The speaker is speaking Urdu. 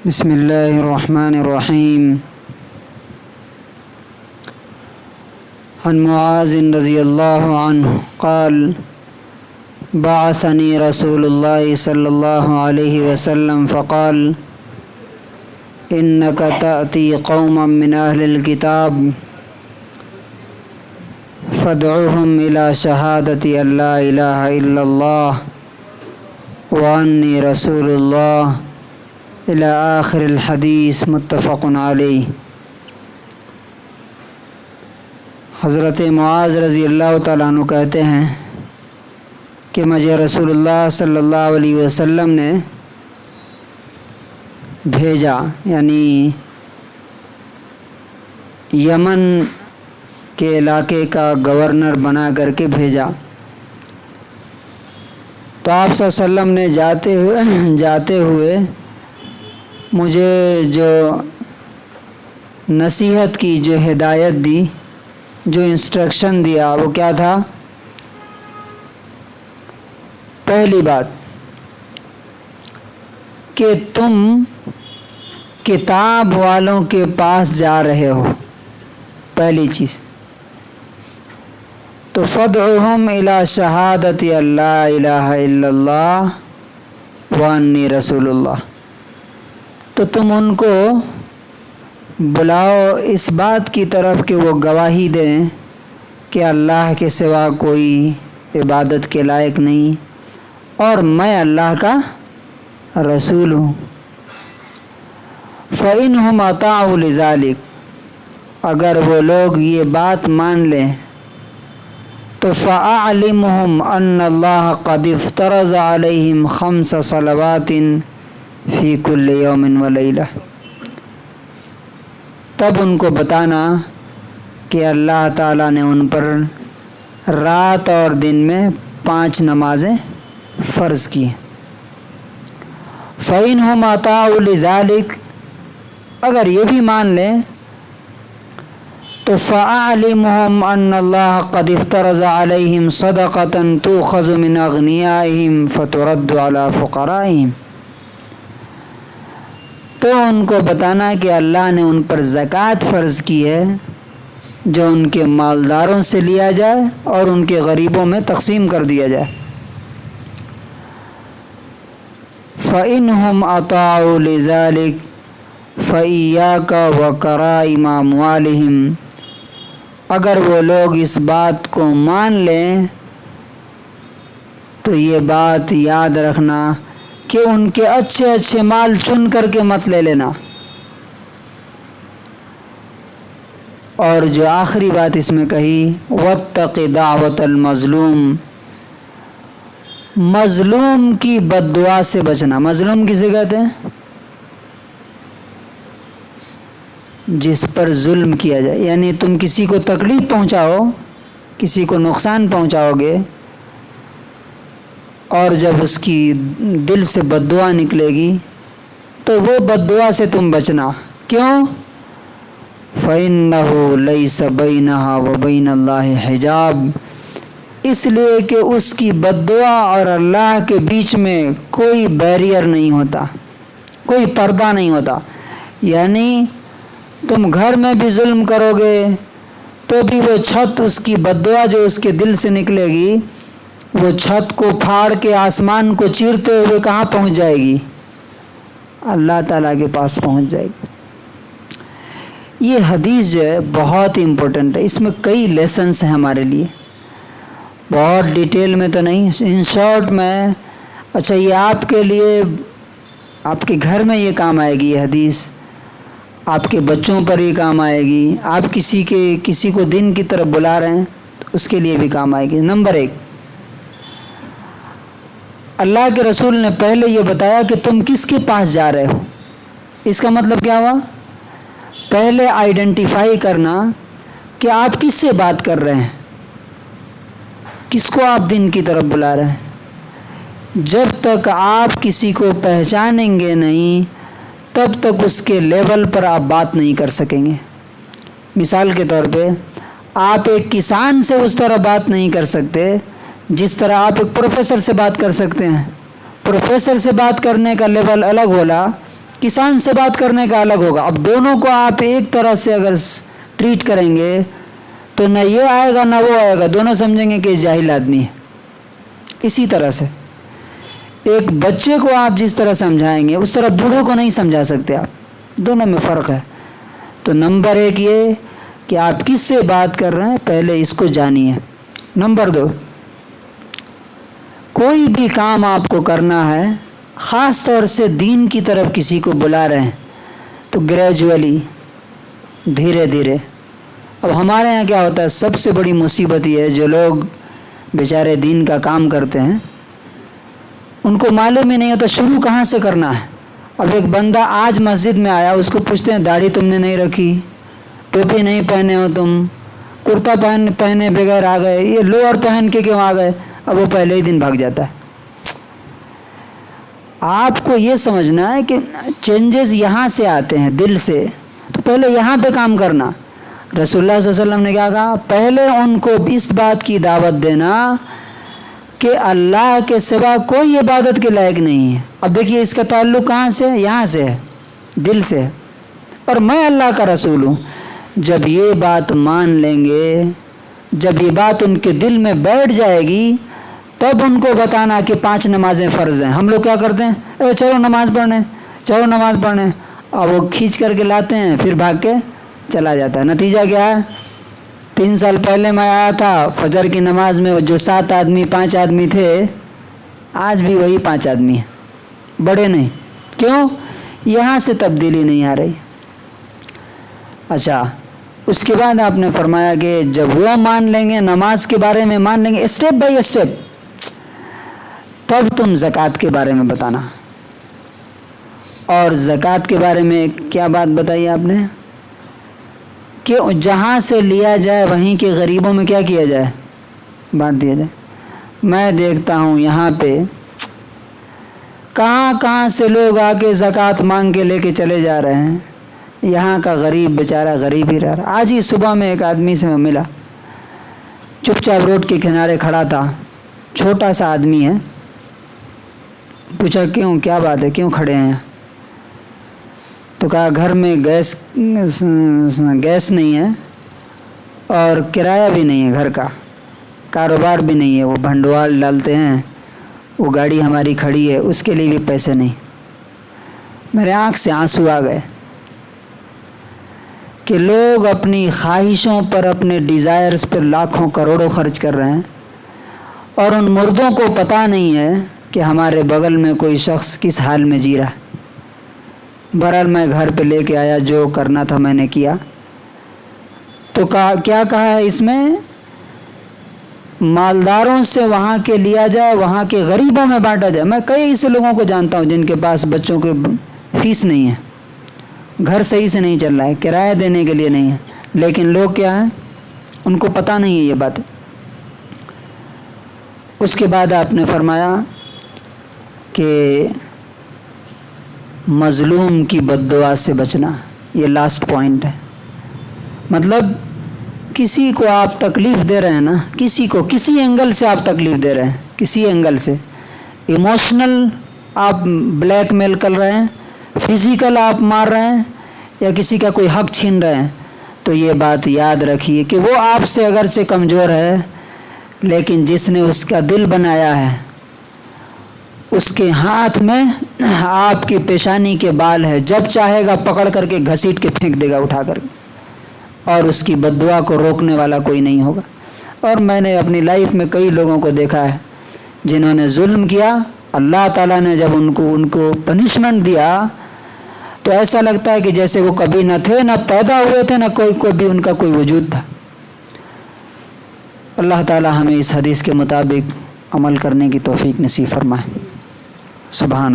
بسم الله الرحمن الرحيم. عن معاذ رضي الله عنه قال بعثني رسول الله صلى الله عليه وسلم فقال إنك تأتي قوما من أهل الكتاب فادعوهم إلى شهادة أن لا إله إلا الله وأني رسول الله إلى آخر الحدیث متفق علیہ. حضرت معاذ رضی اللہ تعالیٰ عنہ کہتے ہیں کہ مجھے رسول اللہ صلی اللہ علیہ وسلم نے بھیجا، یعنی یمن کے علاقے کا گورنر بنا کر کے بھیجا. تو آپ صلی اللہ علیہ وسلم نے جاتے ہوئے مجھے جو نصیحت کی، جو ہدایت دی، جو انسٹرکشن دیا، وہ کیا تھا؟ پہلی بات کہ تم کتاب والوں کے پاس جا رہے ہو، پہلی چیز. تو فادعوہم الی شہادت اللہ الہ الا اللہ وانی رسول اللہ. تو تم ان کو بلاؤ اس بات کی طرف کہ وہ گواہی دیں کہ اللہ کے سوا کوئی عبادت کے لائق نہیں اور میں اللہ کا رسول ہوں. فَإِنْهُمْ أَطَاعُوا لِذَلِكَ، اگر وہ لوگ یہ بات مان لیں تو فَأَعْلِمْهُمْ أَنَّ اللَّهَ قَدِ افْتَرَضَ عَلَيْهِمْ 5 صلوات فی کل یوم ولیلہ. تب ان کو بتانا کہ اللہ تعالیٰ نے ان پر رات اور دن میں 5 نمازیں فرض کی. فَإِنْهُمْ أَطَاعُوا لِذَلِكَ، اگر یہ بھی مان لیں تو فَأَعْلِمْهُمْ أَنَّ اللَّهَ قَدِ افْتَرَضَ عَلَيْهِمْ صَدَقَةً تُؤْخَذُ مِنْ أَغْنِيَائِهِمْ فَتُرَدُّ عَلَى فُقَرَائِهِمْ. تو ان کو بتانا کہ اللہ نے ان پر زکوٰۃ فرض کی ہے جو ان کے مالداروں سے لیا جائے اور ان کے غریبوں میں تقسیم کر دیا جائے. فَإِنْهُمْ أَطَاعُوا لِذَلِكَ فَإِيَّاكَ وَكَرَائِمَ أَمْوَالِهِمْ، اگر وہ لوگ اس بات کو مان لیں تو یہ بات یاد رکھنا کہ ان کے اچھے اچھے مال چن کر کے مت لے لینا. اور جو آخری بات اس میں کہی، وَاتَّقِ دَعْوَةَ الْمَظْلُومِ، مظلوم کی بد دعا سے بچنا. مظلوم کسے کہتے ہیں؟ جس پر ظلم کیا جائے، یعنی تم کسی کو تکلیف پہنچاؤ، کسی کو نقصان پہنچاؤ گے اور جب اس کی دل سے بد دعا نکلے گی تو وہ بد دعا سے تم بچنا. کیوں؟ فَإِنَّهُ لَيْسَ بَيْنَهَا وَبَيْنَ اللَّهِ حِجَابٌ، اس لیے کہ اس کی بد دعا اور اللہ کے بیچ میں کوئی بیریئر نہیں ہوتا، کوئی پردہ نہیں ہوتا. یعنی تم گھر میں بھی ظلم کرو گے تو بھی وہ چھت، اس کی بد دعا جو اس کے دل سے نکلے گی، وہ چھت کو پھاڑ کے آسمان کو چیرتے ہوئے کہاں پہنچ جائے گی؟ اللہ تعالیٰ کے پاس پہنچ جائے گی. یہ حدیث جو ہے بہت امپورٹنٹ ہے، اس میں کئی لیسنس ہیں ہمارے لیے. بہت ڈیٹیل میں تو نہیں، ان شارٹ میں. اچھا، یہ آپ کے لیے، آپ کے گھر میں یہ کام آئے گی یہ حدیث، آپ کے بچوں پر یہ کام آئے گی، آپ کسی کو دین کی طرف بلا رہے ہیں تو اس کے لیے بھی کام آئے گی. نمبر 1، اللہ کے رسول نے پہلے یہ بتایا کہ تم کس کے پاس جا رہے ہو. اس کا مطلب کیا ہوا؟ پہلے آئیڈینٹیفائی کرنا کہ آپ کس سے بات کر رہے ہیں، کس کو آپ دین کی طرف بلا رہے ہیں. جب تک آپ کسی کو پہچانیں گے نہیں تب تک اس کے لیول پر آپ بات نہیں کر سکیں گے. مثال کے طور پہ آپ ایک کسان سے اس طرح بات نہیں کر سکتے جس طرح آپ ایک پروفیسر سے بات کر سکتے ہیں. پروفیسر سے بات کرنے کا لیول الگ ہوگا کسان سے بات کرنے کا الگ ہوگا. اب دونوں کو آپ ایک طرح سے اگر ٹریٹ کریں گے تو نہ یہ آئے گا نہ وہ آئے گا, دونوں سمجھیں گے کہ جاہل آدمی ہے. اسی طرح سے ایک بچے کو آپ جس طرح سمجھائیں گے اس طرح بوڑھوں کو نہیں سمجھا سکتے آپ, دونوں میں فرق ہے. تو نمبر 1 یہ کہ آپ کس سے بات کر رہے ہیں پہلے اس کو جانیے. نمبر 2, کوئی بھی کام آپ کو کرنا ہے, خاص طور سے دین کی طرف کسی کو بلا رہے ہیں تو گریجولی, دھیرے دھیرے. اب ہمارے یہاں کیا ہوتا ہے, سب سے بڑی مصیبت یہ ہے جو لوگ بیچارے دین کا کام کرتے ہیں ان کو معلوم ہی نہیں ہوتا شروع کہاں سے کرنا ہے. اب ایک بندہ آج مسجد میں آیا, اس کو پوچھتے ہیں داڑھی تم نے نہیں رکھی, ٹوپی نہیں پہنے ہو تم, کرتا پہنے بغیر آ گئے, یہ لوور پہن کے کیوں آ گئے, اب وہ پہلے ہی دن بھاگ جاتا ہے. آپ کو یہ سمجھنا ہے کہ چینجز یہاں سے آتے ہیں دل سے, تو پہلے یہاں پہ کام کرنا. رسول اللہ صلی اللہ علیہ وسلم نے کیا کہا, پہلے ان کو اس بات کی دعوت دینا کہ اللہ کے سوا کوئی عبادت کے لائق نہیں ہے. اب دیکھیے اس کا تعلق کہاں سے ہے, یہاں سے ہے, دل سے, اور میں اللہ کا رسول ہوں. جب یہ بات مان لیں گے, جب یہ بات ان کے دل میں بیٹھ جائے گی, تب ان کو بتانا کہ 5 نمازیں فرض ہیں. ہم لوگ کیا کرتے ہیں, چلو نماز پڑھنے, چلو نماز پڑھنے, اور وہ کھینچ کر کے لاتے ہیں, پھر بھاگ کے چلا جاتا ہے. نتیجہ کیا ہے, 3 سال پہلے میں آیا تھا فجر کی نماز میں, جو 7 آدمی 5 آدمی تھے آج بھی وہی 5 آدمی ہیں, بڑے نہیں. کیوں؟ یہاں سے تبدیلی نہیں آ رہی. اچھا, اس کے بعد آپ نے فرمایا کہ جب وہ مان لیں گے, نماز کے بارے میں مان لیں گے اسٹیپ بائی اسٹیپ, تب تم زکوٰۃ کے بارے میں بتانا. اور زکوٰۃ کے بارے میں کیا بات بتائی آپ نے کہ جہاں سے لیا جائے وہیں کے غریبوں میں کیا کیا جائے, بانٹ دیا جائے. میں دیکھتا ہوں یہاں پہ کہاں کہاں سے لوگ آ کے زکوٰۃ مانگ کے لے کے چلے جا رہے ہیں, یہاں کا غریب بیچارہ غریب ہی رہ رہا. آج ہی صبح میں ایک آدمی سے میں ملا, چپ چاپ روڈ کے کنارے کھڑا تھا, چھوٹا سا آدمی ہے. پوچھا کیوں, کیا بات ہے, کیوں کھڑے ہیں؟ تو کہا گھر میں گیس نہیں ہے اور کرایہ بھی نہیں ہے گھر کا, کاروبار بھی نہیں ہے, وہ بھنڈوال ڈالتے ہیں, وہ گاڑی ہماری کھڑی ہے, اس کے لیے بھی پیسے نہیں. میرے آنکھ سے آنسو آ گئے کہ لوگ اپنی خواہشوں پر, اپنے ڈیزائرز پر لاکھوں کروڑوں خرچ کر رہے ہیں, اور ان مردوں کو پتہ نہیں ہے کہ ہمارے بغل میں کوئی شخص کس حال میں جی رہا ہے. بہرحال میں گھر پہ لے کے آیا, جو کرنا تھا میں نے کیا. تو کیا کہا ہے اس میں, مالداروں سے وہاں کے لیا جائے, وہاں کے غریبوں میں بانٹا جائے. میں کئی ایسے لوگوں کو جانتا ہوں جن کے پاس بچوں کے فیس نہیں ہے, گھر صحیح سے نہیں چل رہا ہے, کرایہ دینے کے لیے نہیں ہے, لیکن لوگ کیا ہیں, ان کو پتہ نہیں ہے یہ بات. اس کے بعد آپ نے فرمایا کہ مظلوم کی بد دعا سے بچنا, یہ لاسٹ پوائنٹ ہے. مطلب کسی کو آپ تکلیف دے رہے ہیں نا, کسی کو کسی اینگل سے آپ تکلیف دے رہے ہیں, کسی اینگل سے, ایموشنل آپ بلیک میل کر رہے ہیں, فزیکل آپ مار رہے ہیں, یا کسی کا کوئی حق چھین رہے ہیں, تو یہ بات یاد رکھیے کہ وہ آپ سے اگرچہ کمزور ہے, لیکن جس نے اس کا دل بنایا ہے اس کے ہاتھ میں آپ کی پیشانی کے بال ہے, جب چاہے گا پکڑ کر کے گھسیٹ کے پھینک دے گا اٹھا کر, اور اس کی بد دعا کو روکنے والا کوئی نہیں ہوگا. اور میں نے اپنی لائف میں کئی لوگوں کو دیکھا ہے جنہوں نے ظلم کیا, اللہ تعالیٰ نے جب ان کو پنشمنٹ دیا تو ایسا لگتا ہے کہ جیسے وہ کبھی نہ تھے, نہ پیدا ہوئے تھے, نہ کوئی بھی ان کا کوئی وجود تھا. اللہ تعالیٰ ہمیں اس حدیث کے مطابق عمل کرنے کی توفیق نصیب فرمائے. سبحان